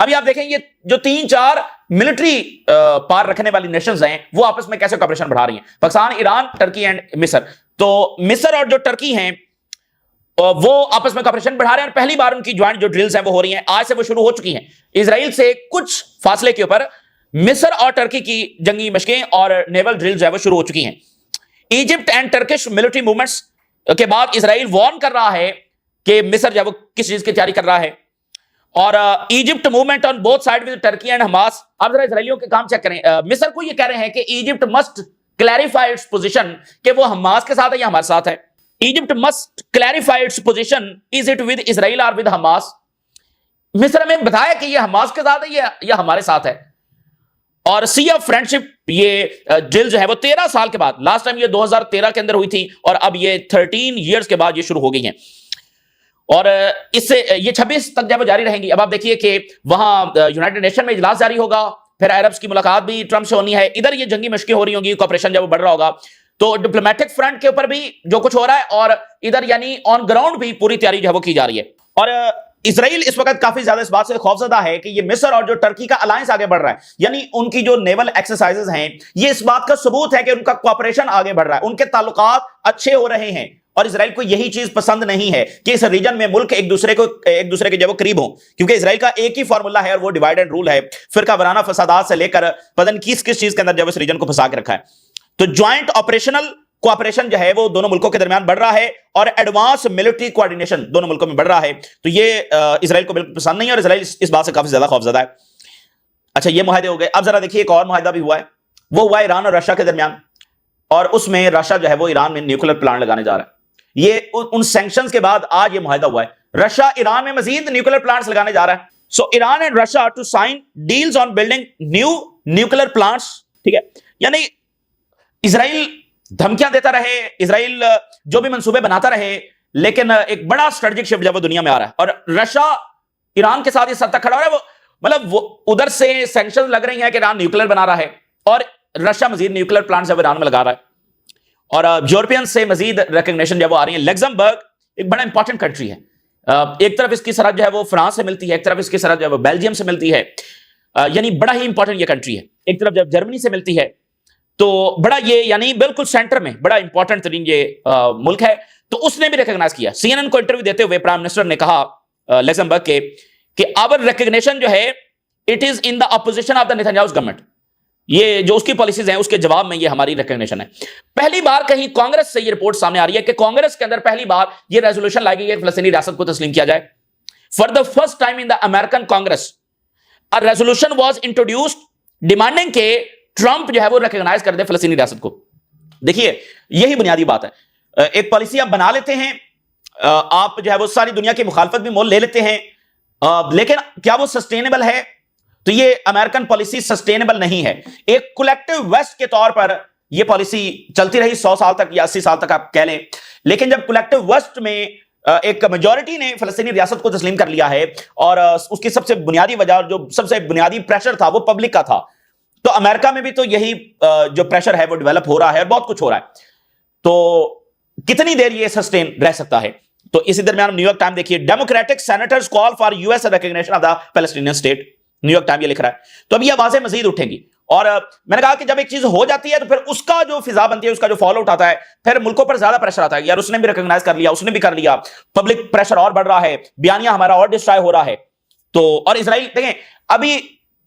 ابھی آپ دیکھیں یہ جو 3-4 ملٹری پار رکھنے والی نیشنز ہیں وہ آپس میں کیسے کوآپریشن بڑھا رہی ہیں، پاکستان، ایران، ٹرکی اینڈ مصر. تو مصر اور جو ٹرکی ہیں وہ آپس میں کوآپریشن بڑھا رہے ہیں، اور پہلی بار ان کی جوائنٹ جو ڈرلز ہیں وہ ہو رہی ہیں. آج سے وہ شروع ہو چکی ہیں. اسرائیل سے کچھ فاصلے کے اوپر مصر اور ٹرکی کی جنگی مشقیں اور نیول ڈرلز ہیں وہ شروع ہو چکی ہیں. Egypt and Turkish military movements کے بعد اسرائیل وارن کر رہا ہے کہ مصر جو ہے وہ کس چیز کی تیاری کر رہا ہے. اور Egypt movement on both side with Turkey and Hamas. اب ذرا اسرائیلیوں کے کام چیک کریں. مصر کو یہ کہہ رہے ہیں کہ Egypt must clarify its position کہ وہ حماس کے ساتھ ہے یا ہمارے ساتھ ہے. Egypt must clarify its position is it with Israel اور ود حماس. مصر میں بتایا کہ یہ حماس کے ساتھ ہے یا ہمارے ساتھ ہے. اور سی آف فرینڈشپ یہ ڈرل جو ہے وہ 13 سال کے بعد، لاسٹ ٹائم یہ 2013 کے اندر ہوئی تھی اور اب یہ 13 ایئرز کے بعد یہ شروع ہو گئی ہیں، اور اس سے یہ 26 تک جب جاری رہیں گی. اب آپ دیکھیے کہ وہاں یونائٹڈ نیشن میں اجلاس جاری ہوگا، پھر عربس کی ملاقات بھی ٹرمپ سے ہونی ہے، ادھر یہ جنگی مشقیں ہو رہی ہوں گی، کوآپریشن جب بڑھ رہا ہوگا. تو ڈپلومیٹک فرنٹ کے اوپر بھی جو کچھ ہو رہا ہے اور ادھر یعنی آن گراؤنڈ بھی پوری تیاری جو ہے وہ کی جا رہی ہے. اور اسرائیل اس وقت کافی زیادہ اس بات سے خوفزدہ ہے کہ یہ مصر اور جو ٹرکی کا الائنس آگے بڑھ رہا ہے، یعنی ان کی جو نیول ایکسرسائزز ہیں یہ اس بات کا ثبوت ہے کہ ان کا کوآپریشن آگے بڑھ رہا ہے، ان کے تعلقات اچھے ہو رہے ہیں. اور اسرائیل کو یہی چیز پسند نہیں ہے کہ اس ریجن میں ملک ایک دوسرے کے جو قریب ہوں، کیونکہ اسرائیل کا ایک ہی فارمولا ہے اور وہ ڈیوائڈ اینڈ رول ہے. فرقہ وارانہ فسادات سے لے کر پتہ نہیں کس چیز کے اندر جب اس ریجن کو پھنسا کے رکھا ہے. تو جوائنٹ آپریشنل کوآپریشن جو ہے وہ دونوں ملکوں کے درمیان بڑھ رہا ہے اور ایڈوانس ملٹری کوآرڈینیشن دونوں ملکوں میں بڑھ رہا ہے. تو یہ اسرائیل کو بالکل پسند نہیں ہے اور اسرائیل اس بات سے کافی زیادہ خوفزدہ ہے. اچھا یہ معاہدے ہو گئے. اب ذرا دیکھیے ایک اور معاہدہ بھی ہوا ہے، وہ ہوا ایران اور رشیا کے درمیان، اور اس میں رشیا جو ہے وہ ایران میں نیوکلیر پلانٹ لگانے جا رہا ہے. یہ ان سینکشنز کے بعد آج یہ معاہدہ ہوا ہے. رشیا ایران میں مزید نیوکلیر پلانٹس لگانے جا رہا ہے. So Iran and Russia to sign deals on building new nuclear plants. ٹھیک ہے، یعنی اسرائیل دھمکیاں دیتا رہے، اسرائیل جو بھی منصوبے بناتا رہے، لیکن ایک بڑا اسٹریٹجک شفٹ جب وہ دنیا میں آ رہا ہے اور رشیا ایران کے ساتھ اس حد تک کھڑا ہو رہا ہے. وہ مطلب وہ ادھر سے سینکشن لگ رہی ہیں کہ ایران نیوکلیر بنا رہا ہے اور رشیا مزید نیوکلیر پلانٹس جب ایران میں لگا رہا ہے. اور یورپین سے مزید ریکگنیشن جب وہ آ رہی ہے. لگزمبرگ ایک بڑا امپورٹنٹ کنٹری ہے. ایک طرف اس کی سرحد جو ہے وہ فرانس سے ملتی ہے، ایک طرف اس کی سرحد جو ہے وہ بیلجیم سے ملتی ہے، یعنی بڑا ہی امپورٹنٹ یہ کنٹری ہے. ایک طرف جب جرمنی سے ملتی ہے تو بڑا یہ یعنی بالکل سینٹر میں بڑا امپورٹنٹ ترین یہ ملک ہے. تو اس نے بھی ریکگنائز کیا. سی این این کو انٹرویو دیتے ہوئے پرائم منسٹر نے کہا لگزمبرگ کے کہ آور ریکگنیشن جو ہے it is in the opposition of the Netanyahu government. یہ جو اس کی پالیسیز ہیں اس کے جواب میں یہ ہماری ریکگنیشن ہے. پہلی بار کہیں کانگریس سے یہ رپورٹ سامنے آ رہی ہے کہ کانگریس کے اندر پہلی بار یہ ریزولوشن لائی گئی ہے کہ فلسطینی ریاست کو تسلیم کیا جائے. For the first time in the American Congress a resolution was introduced demanding کہ ٹرمپ جو ہے وہ ریکگنائز کر دے فلسطینی ریاست کو. دیکھیے یہی بنیادی بات ہے. ایک پالیسی آپ بنا لیتے ہیں، آپ جو ہے وہ ساری دنیا کی مخالفت بھی مول لے لیتے ہیں، لیکن کیا وہ سسٹینیبل ہے؟ تو یہ امریکن پالیسی سسٹینیبل نہیں ہے. ایک کولیکٹیو ویسٹ کے طور پر یہ پالیسی چلتی رہی 100 سال تک یا 80 سال تک آپ کہہ لیں، لیکن جب کولیکٹیو ویسٹ میں ایک میجورٹی نے فلسطینی ریاست کو تسلیم کر لیا ہے اور اس کی سب سے بنیادی وجہ اور جو سب سے بنیادی پریشر تھا وہ پبلک کا تھا، تو امریکہ میں بھی تو یہی جو پریشر ہے وہ ڈیولپ ہو رہا ہے اور بہت کچھ ہو رہا ہے. تو کتنی دیر یہ سسٹین رہ سکتا ہے؟ تو اسی درمیان نیو یارک ٹائم دیکھیے، democratic senators call for U S recognition of the Palestinian state. New York time یہ لکھ رہا ہے. تو اب یہ آوازیں مزید اٹھیں گی اور میں نے کہا کہ جب ایک چیز ہو جاتی ہے تو پھر اس کا جو فضا بنتی ہے، اس کا جو فالو اٹھ آتا ہے، پھر ملکوں پر زیادہ پریشر آتا ہے. یار اس نے بھی ریکگنائز کر لیا، اس نے بھی کر لیا، پبلک پریشر اور بڑھ رہا ہے، بیانیہ ہمارا اور ڈسٹرائے ہو رہا ہے. تو اور اسرائیل دیکھیں، ابھی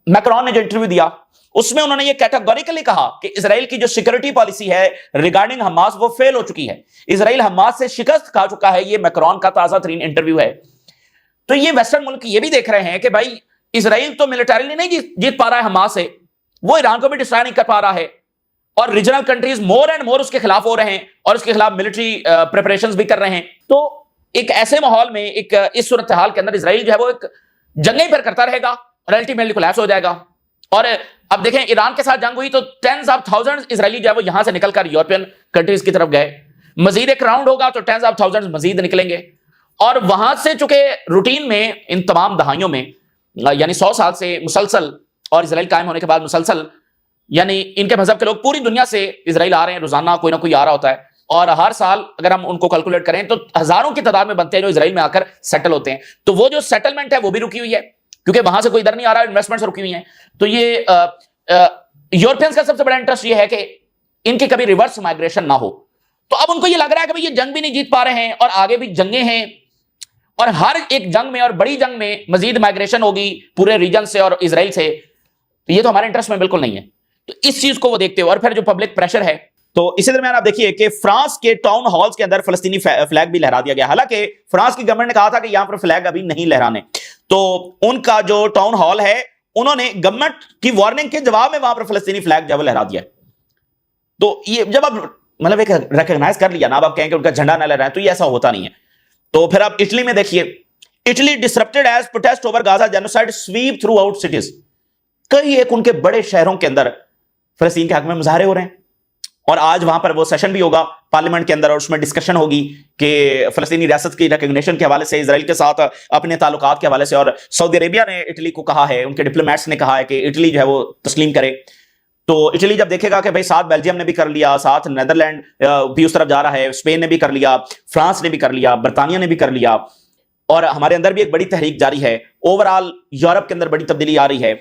میکرون نے جو انٹرویو دیا اس میں انہوں نے یہ کیٹاگوریکلی کہا کہ اسرائیل کی جو سیکورٹی پالیسی ہے ریگارڈنگ حماس وہ فیل ہو چکی ہے. اسرائیل حماس سے شکست کھا چکا ہے. یہ میکرون کا تازہ ترین انٹرویو ہے. تو یہ ویسٹرن ملک یہ بھی دیکھ رہے ہیں کہ بھائی اسرائیل تو ملٹریلی نہیں جیت پا رہا ہے حماس سے، وہ ایران کو بھی ڈسٹرائے نہیں کر پا رہا ہے، اور regional countries more and more اس کے خلاف ہو رہے ہیں اور اس کے خلاف ملٹری پریپریشنز بھی کر رہے ہیں. تو ایک ایسے ماحول میں ایک اس صورتحال کے اندر اسرائیل جو ہے وہ ایک جنگیں پر کرتا رہے گا اور الٹیمیٹلی کولیپس ہو جائے گا. اور اب دیکھیں ایران کے ساتھ جنگ ہوئی تو ٹینز آف تھاؤزنڈز اسرائیلی جو ہے وہ یہاں سے نکل کر یورپین کنٹریز کی طرف گئے. مزید ایک راؤنڈ ہوگا تو ٹینز آف تھاؤزنڈز مزید نکلیں گے. اور وہاں سے چونکہ روٹین میں ان تمام دہائیوں میں یعنی 100 سال سے مسلسل، اور اسرائیل قائم ہونے کے بعد مسلسل، یعنی ان کے مذہب کے لوگ پوری دنیا سے اسرائیل آ رہے ہیں، روزانہ کوئی نہ کوئی آ رہا ہوتا ہے. اور ہر سال اگر ہم ان کو کیلکولیٹ کریں تو ہزاروں کی تعداد میں بنتے ہیں جو اسرائیل میں آ کر سیٹل ہوتے ہیں. تو وہ جو سیٹلمنٹ ہے وہ بھی رکی ہوئی ہے. کیونکہ وہاں سے کوئی ادھر نہیں آ رہا, انویسٹمنٹس رکی ہوئی ہیں. تو یہ یورپینز کا سب سے بڑا انٹرسٹ یہ ہے کہ ان کی کبھی ریورس مائگریشن نہ ہو. تو اب ان کو یہ لگ رہا ہے کہ یہ جنگ بھی نہیں جیت پا رہے ہیں اور آگے بھی جنگیں ہیں, اور ہر ایک جنگ میں اور بڑی جنگ میں مزید مائگریشن ہوگی پورے ریجن سے اور اسرائیل سے, تو یہ تو ہمارے انٹرسٹ میں بالکل نہیں ہے. تو اس چیز کو وہ دیکھتے ہو, اور پھر جو پبلک پریشر ہے. تو اسی درمیان آپ دیکھیے کہ فرانس کے ٹاؤن ہالز کے اندر فلسطینی فلیگ بھی لہرا دیا گیا. حالانکہ فرانس کی گورنمنٹ نے کہا تھا کہ یہاں پر فلیگ ابھی نہیں لہرانے, تو ان کا جو ٹاؤن ہال ہے انہوں نے گورنمنٹ کی وارننگ کے جواب میں وہاں پر فلسطینی فلیگ جو لہرا دیا. تو یہ جب اب مطلب ایک ریکگنائز کر لیا نا, اب آپ کہیں کہ ان کا جھنڈا نہ لہرائیں, تو یہ ایسا ہوتا نہیں ہے. تو پھر آپ اٹلی میں دیکھیے, Italy disrupted as protest over Gaza genocide sweep throughout cities. کئی ایک ان کے بڑے شہروں کے اندر فلسطین کے حق میں مظاہرے ہو رہے ہیں, اور آج وہاں پر وہ سیشن بھی ہوگا پارلیمنٹ کے اندر, اور اس میں ڈسکشن ہوگی کہ فلسطینی ریاست کی ریکگنیشن کے حوالے سے, اسرائیل کے ساتھ اپنے تعلقات کے حوالے سے. اور سعودی عربیہ نے اٹلی کو کہا ہے, ان کے ڈپلومیٹس نے کہا ہے کہ اٹلی جو ہے وہ تسلیم کرے. تو اٹلی جب دیکھے گا کہ بھائی ساتھ بیلجیم نے بھی کر لیا, ساتھ نیدرلینڈ بھی اس طرف جا رہا ہے, اسپین نے بھی کر لیا, فرانس نے بھی کر لیا, برطانیہ نے بھی کر لیا, اور ہمارے اندر بھی ایک بڑی تحریک جاری ہے, اوور آل یورپ کے اندر بڑی تبدیلی آ رہی ہے,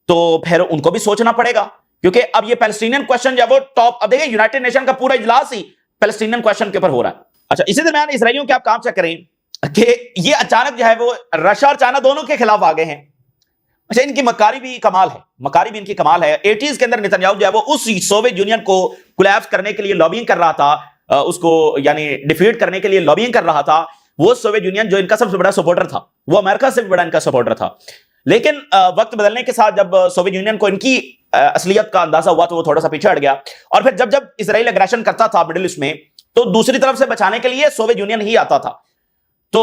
تو پھر ان کو بھی سوچنا پڑے گا. کیونکہ اب یہ پیلسٹینین کویسچن جو ہے وہ ٹاپ, اب دیکھیں یونائٹڈ نیشن کا پورا اجلاس ہی پیلسٹینین کویسچن کے اوپر ہو رہا ہے. اچھا, اسی درمیان اسرائیلیوں کے آپ کام چیک کریں کہ یہ اچانک جو ہے وہ رشیا اور چائنا دونوں کے خلاف آ گئے ہیں. اچھا, ان کی مکاری بھی کمال ہے, مکاری بھی ان کی کمال ہے. 80s کے اندر نتنیاہو جو ہے وہ اس سوویت یونین کو کولیپس کرنے کے لیے لابینگ کر رہا تھا, اس کو یعنی ڈیفیٹ کرنے کے لیے لابینگ کر رہا تھا. وہ سوویت یونین جو ان کا سب سے بڑا سپورٹر تھا, وہ امریکہ سے بھی بڑا ان کا سپورٹر تھا. لیکن وقت بدلنے کے ساتھ جب سوویت یونین کو ان کی اصلیت کا اندازہ ہوا تو وہ تھوڑا سا پیچھے ہٹ گیا. اور پھر جب اسرائیل اگریشن کرتا تھا مڈل ایسٹ میں, تو دوسری طرف سے بچانے کے لیے سوویت یونین ہی آتا تھا. تو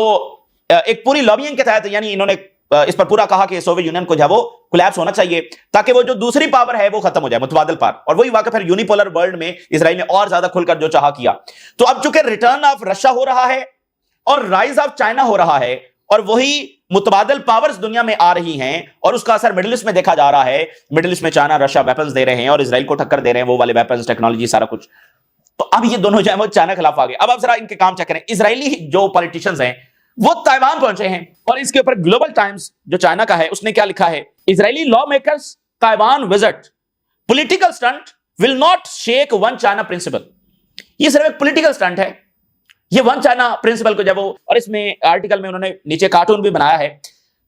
ایک پوری لابینگ کے تحت یعنی انہوں نے اس پر پورا کہا کہ سوویت یونین کو جو ہے وہ کولیپس ہونا چاہیے, تاکہ وہ جو دوسری پاور ہے وہ ختم ہو جائے, متبادل پاور. اور وہی واقعہ پھر یونیپولر ورلڈ میں اسرائیل نے اور زیادہ کھل کر جو چاہا کیا. تو اب چونکہ ریٹرن آف رشیا ہو رہا ہے اور رائز آف چائنا ہو رہا ہے, اور وہی متبادل پاورز دنیا میں آ رہی ہیں, اور اس کا اثر مڈل ایسٹ میں دیکھا جا رہا ہے. مڈل ایسٹ میں چائنا رشیا ویپنز دے رہے ہیں اور اسرائیل کو ٹکر دے رہے ہیں, وہ والے ویپنز, ٹیکنالوجی, سارا کچھ. تو اب یہ دونوں جو ہیں وہ چائنا کے خلاف آ گئے. اب آپ ذرا ان کے کام چیک کریں. اسرائیلی جو پولیٹیشنز ہیں وہ تائیوان پہنچے ہیں, اور اس کے اوپر گلوبل ٹائمز جو چائنا کا ہے اس نے کیا لکھا ہے, Israeli lawmakers Taiwan visit, political stunt will not shake one China principle. یہ صرف ایک پولیٹیکل سٹنٹ ہے, یہ ون چائنا پرنسپل کو جب وہ, اور اس میں آرٹیکل میں انہوں نے نیچے کارٹون بھی بنایا ہے.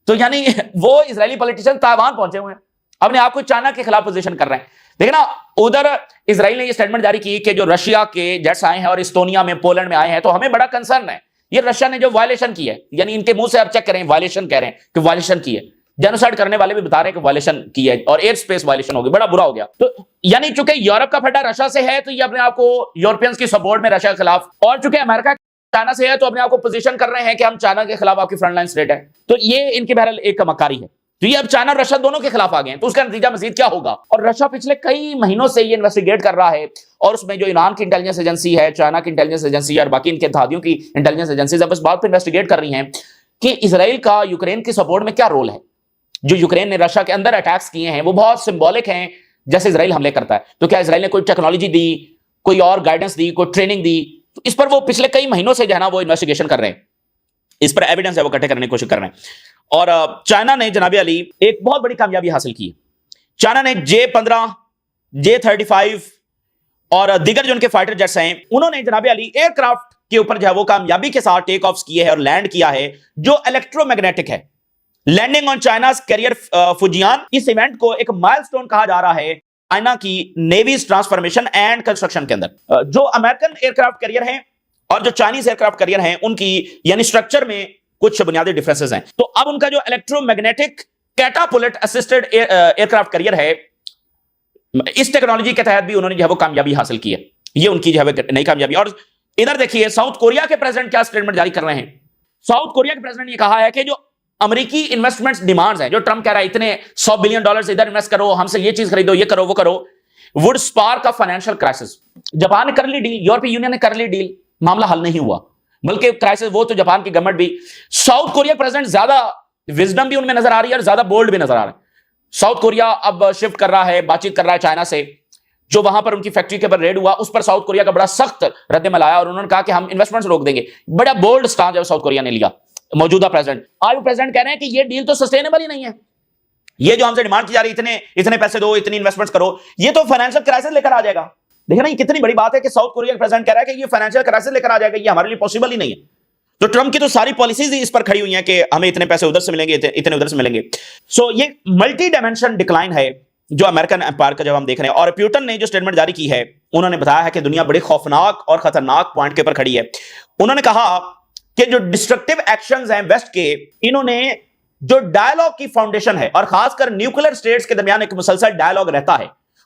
تو یعنی وہ اسرائیلی پولیٹیشن تائیوان پہنچے ہوئے ہیں, اپنے آپ کو چائنا کے خلاف پوزیشن کر رہے ہیں. دیکھیں نا, ادھر اسرائیل نے یہ سٹیٹمنٹ جاری کی کہ جو رشیا کے جیٹس آئے ہیں اور استونیا میں, پولینڈ میں آئے ہیں, تو ہمیں بڑا کنسرن ہے. یہ رشیا نے جو وائلیشن کی ہے, یعنی ان کے منہ سے آپ چیک کریں, وائلیشن کہہ رہے ہیں کہ وائلیشن کی ہے, جینوسائیڈ کرنے والے بھی بتا رہے ہیں کہ وائلیشن کی ہے, اور ایئر سپیس وائلیشن ہوگی, بڑا برا ہو گیا. تو یعنی چونکہ یورپ کا پھڈا رشیا سے ہے, تو یہ اپنے آپ کو یورپینز کی سپورٹ میں رشیا کے خلاف, اور چونکہ امریکہ چائنا سے ہے تو اپنے آپ کو پوزیشن کر رہے ہیں کہ ہم چائنا کے خلاف آپ کی فرنٹ لائن اسٹیٹ ہے. تو یہ ان کی بہرحال ایک مکاری ہے. تو یہ اب چائنا اور رشیا دونوں کے خلاف آ گئے ہیں, تو اس کا نتیجہ مزید کیا ہوگا. اور رشیا پچھلے کئی مہینوں سے یہ انویسٹیگیٹ کر رہا ہے, اور اس میں جو ایران کی انٹیلیجنس ایجنسی ہے, چائنا کی انٹیلیجنس ایجنسی اور باقی ان کے اتحادیوں کی انٹیلیجنس ایجنسیز اب اس بات پہ انویسٹیگیٹ کر رہی ہیں کہ اسرائیل کا یوکرین کی سپورٹ میں کیا رول ہے. جو یوکرین نے رشیا کے اندر اٹیکس کیے ہیں وہ بہت سمبولک ہیں, جیسے اسرائیل حملے کرتا ہے. تو کیا اسرائیل نے کوئی ٹیکنالوجی دی, کوئی اور گائیڈنس دی, کوئی ٹریننگ دی؟ تو اس پر وہ پچھلے کئی مہینوں سے جو ہے نا وہ انویسٹیگیشن کر رہے ہیں, اس پر ایویڈنس ہے وہ اکٹھے کرنے کی کوشش کر رہے ہیں. اور چائنا نے جناب علی ایک بہت بڑی کامیابی حاصل کی. چائنا نے J-15, J-35 اور دیگر جو ان کے فائٹر جیٹس ہیں, انہوں نے جناب علی ایئر کرافٹ کے اوپر جو ہے وہ کامیابی کے ساتھ ٹیک آفس کیے ہیں اور لینڈ کیا ہے, جو الیکٹرو میگنیٹک ہے. لینڈنگ آن چائناز کیریئر فوجیان, اس ایونٹ کو ایک مائل سٹون کہا جا رہا ہے چائنا کی نیویز ٹرانسفارمیشن اینڈ کنسٹرکشن کے اندر. جو امریکن ایئر کرافٹ کیریئر ہیں اور جو چائنیز ایئر کرافٹ کیریئر ہیں, ان کی یعنی سٹرکچر میں کچھ بنیادی ڈیفرنسز ہیں. تو اب ان کا جو electromagnetic catapult assisted aircraft carrier ہے, اس ٹیکنالوجی کے تحت بھی انہوں نے جو ہے وہ کامیابی حاصل کی ہے. یہ ان کی جو ہے نئی کامیابی. اور ادھر دیکھیے ساؤتھ کوریا کے پریزیڈنٹ کیا سٹیٹمنٹ جاری کر رہے ہیں. ساؤتھ کوریا کے پریزیڈنٹ نے یہ کہا ہے کہ جو امریکی انویسٹمنٹس ڈیمانڈز ہیں, جو ٹرمپ کہہ رہا ہے اتنے $100 بلین ادھر انویسٹ کرو, ہم سے یہ چیز خریدو, یہ کرو, وہ کرو, would spark of financial crisis. Japan نے کر لی ڈیل, یورپی یونین نے کر لی ڈیل, معاملہ حل نہیں ہوا, بلکہ کرائسس وہ تو جاپان کی گورنمنٹ بھی. ساؤتھ کوریا پریزیڈنٹ زیادہ وزڈم بھی ان میں نظر آ رہی ہے اور زیادہ بولڈ بھی نظر آ رہا ہے. ساؤتھ کوریا اب شفٹ کر رہا ہے, بات چیت کر رہا ہے چائنا سے. جو وہاں پر ان کی فیکٹری کے اوپر ریڈ ہوا, اس پر ساؤتھ کوریا کا بڑا سخت رد عمل آیا, اور انہوں نے کہا کہ ہم انویسٹمنٹس روک دیں گے. بڑا بولڈ سٹانس جو ساؤتھ کوریا نے لیا. موجودہ پریزیڈنٹ. آج وہ پریزیڈنٹ کہہ رہے ہیں کہ یہ ڈیل تو سسٹینیبل ہی نہیں ہے. یہ جو ہم سے ڈیمانڈ کی جا رہی ہے اتنے پیسے دو, اتنی انویسٹمنٹ کرو, یہ تو فائنینشیل کرائسس لے کر آ جائے گا. دیکھیں نا یہ کتنی بڑی بات ہے کہ ساؤتھ کوریا کا پریزیڈنٹ کہہ رہا ہے کہ یہ فائنینشیل کرائسس لے کر آ جائے گا, یہ ہمارے لیے پاسبل ہی نہیں ہے. تو ٹرمپ کی تو ساری پالیسیز اس پر کھڑی ہوئی ہیں کہ ہمیں اتنے پیسے ادھر سے ملیں گے, اتنے ادھر سے ملیں گے. سو یہ ملٹی ڈائمینشن ڈکلائن ہے جو امریکن امپائر کا جب ہم دیکھ رہے ہیں. اور پیوٹن نے جو سٹیٹمنٹ جاری کی ہے انہوں نے بتایا ہے کہ دنیا بڑی خوفناک اور خطرناک پوائنٹ کے اوپر کھڑی ہے. انہوں نے کہا کہ جو ڈسٹرکٹیو ایکشنز ہیں ویسٹ کے, انہوں نے جو ڈائیلاگ کی فاؤنڈیشن ہے اور خاص کر نیوکلیر سٹیٹس کے درمیان ایک مسلسل ڈائیلاگ رہتا ہے,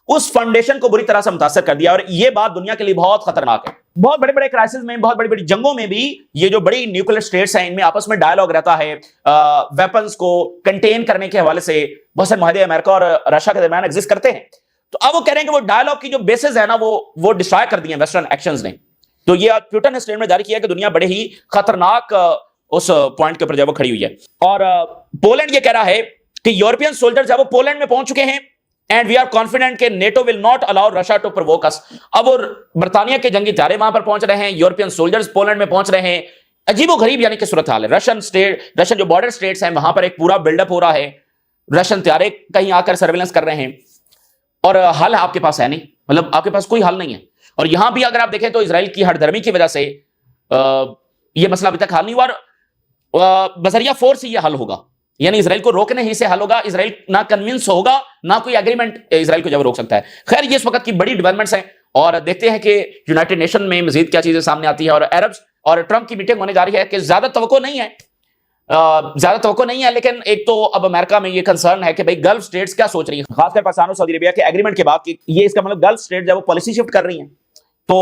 اس فاؤنڈیشن کو بری طرح سے متاثر کر دیا. اور یہ بات دنیا کے لیے بہت خطرناک ہے. بہت بڑے بڑے کرائسس میں, بہت بڑی بڑی جنگوں میں بھی یہ جو بڑی نیوکلیر سٹیٹس ہیں ان میں آپس میں ڈائیلاگ رہتا ہے ویپنز کو کنٹین کرنے کے حوالے سے. بہت سے معاہدے امریکہ اور رشیا کے درمیان ایگزسٹ کرتے ہیں. تو اب وہ کہہ رہے ہیں کہ وہ ڈائیلاگ کی جو بیسز ہے نا وہ ڈسٹرائے کر دی ہیں ویسٹرن ایکشنز نے. تو یہ پیوٹن نے سٹیٹمنٹ جاری کیا کہ دنیا بڑے ہی خطرناک اس پوائنٹ کے اوپر جب وہ کھڑی ہوئی ہے. اور پولینڈ یہ کہہ رہا ہے کہ یورپین سولجر جب وہ پولینڈ میں پہنچ چکے ہیں and we are confident کہ NATO will not allow Russia to provoke us. اب وہ برطانیہ کے جنگی طیارے وہاں پر پہنچ رہے ہیں, یورپین سولجرز پولینڈ میں پہنچ رہے ہیں. عجیب و غریب یعنی کہ صورتحال ہے. رشین جو بارڈر سٹیٹس ہیں وہاں پر ایک پورا بلڈ اپ ہو رہا ہے, رشین طیارے کہیں آ کر سرویلنس کر رہے ہیں, اور حل آپ کے پاس ہے نہیں, مطلب آپ کے پاس کوئی حل نہیں ہے. اور یہاں بھی اگر آپ دیکھیں تو اسرائیل کی ہٹ دھرمی کی وجہ سے یہ مسئلہ ابھی تک حل نہیں ہوا, اور بذریعہ فورس ہی یہ حل ہوگا. یعنی اسرائیل کو روکنے ہی سے حل ہوگا. اسرائیل نہ کنونس ہوگا, نہ کوئی ایگریمنٹ اسرائیل کو جب روک سکتا ہے. خیر یہ اس وقت کی بڑی ڈیولپمنٹس ہیں, اور دیکھتے ہیں کہ یونائٹڈ نیشن میں مزید کیا چیزیں سامنے آتی ہیں. اور عربز اور ٹرمپ کی میٹنگ ہونے جا رہی ہے کہ زیادہ توقع نہیں ہے, لیکن ایک تو اب امریکہ میں یہ کنسرن ہے کہ بھئی گلف سٹیٹس کیا سوچ رہی ہیں, خاص کر پاکستان اور سعودی عربیہ کے ایگریمنٹ کے بعد. یہ اس کا مطلب گلف سٹیٹ جب وہ پالیسی شفٹ کر رہی ہیں تو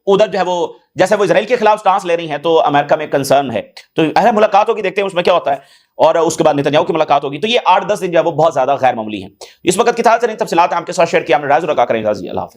ادھر جو ہے وہ جیسے وہ اسرائیل کے خلاف سٹانس لے رہی ہیں, تو امریکہ میں کنسرن ہے. تو ملاقات ہوگی, دیکھتے ہیں اس میں کیا ہوتا ہے, اور اس کے بعد نتنیاہو کی ملاقات ہوگی. تو یہ 8-10 دن جو ہے وہ بہت زیادہ غیر معمولی ہیں. اس وقت کی تفصیلات ہم کے ساتھ شیئر کیا, ہم نے رائز رکھا کریں گے. اللہ حافظ.